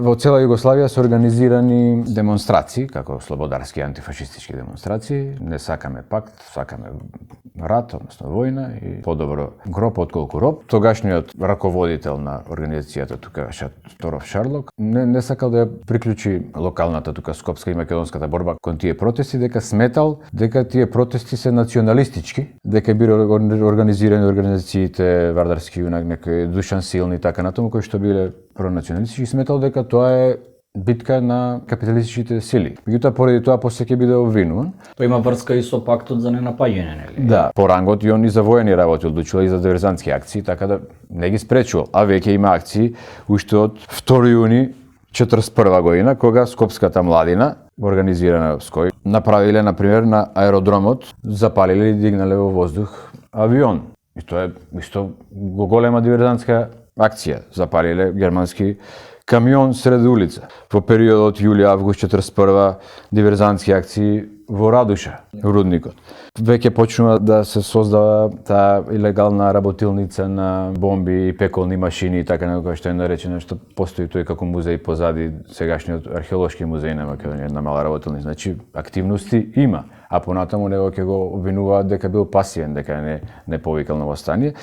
во цела Југославија се организирани демонстрации, како слободарски антифашистички демонстрации. Не сакаме пакт, сакаме рат, односно војна и подобро гроб отколку роб. Тогашниот раководител на организацијата тука Шаторов Шарлок не сакал да ја приклучи локалната тука скопска и македонската борба кон тие протести, дека сметал дека тие протести се националистички, дека биле организирани организациите Вардарски јунак, некој Душан Силни, така натаму, кои што биле пронационалистички, сметал дека тоа е битка на капиталистичките сили. Меѓутоа, поради тоа после ќе биде обвинуван. Тоа има врска и со пактот за ненапаѓање, нели? Да, по рангот и он и за воени работи одлучил и за диверзантски акции, така да не ги спречувал. А веќе има акции уште од 2 јуни 1941 година, кога Скопската младина, организирана в Ској, направиле, например, на аеродромот, запалиле и дигнале во воздух авион. И тоа е исто голема диверзантска акција. Запалиле германски камион сред улица. Во периодот јули-август 1941 диверзантски акции во Радуша, рудникот. Веќе почнува да се создава таа илегална работилница на бомби и пеколни машини и така некој што е наречено, што постои тој како музеј позади сегашниот археолошки музеј на Македонија, една мала работилница. Значи активности има, а понатаму него ќе го обвинуваат дека бил пасивен, дека не повикал на восстание.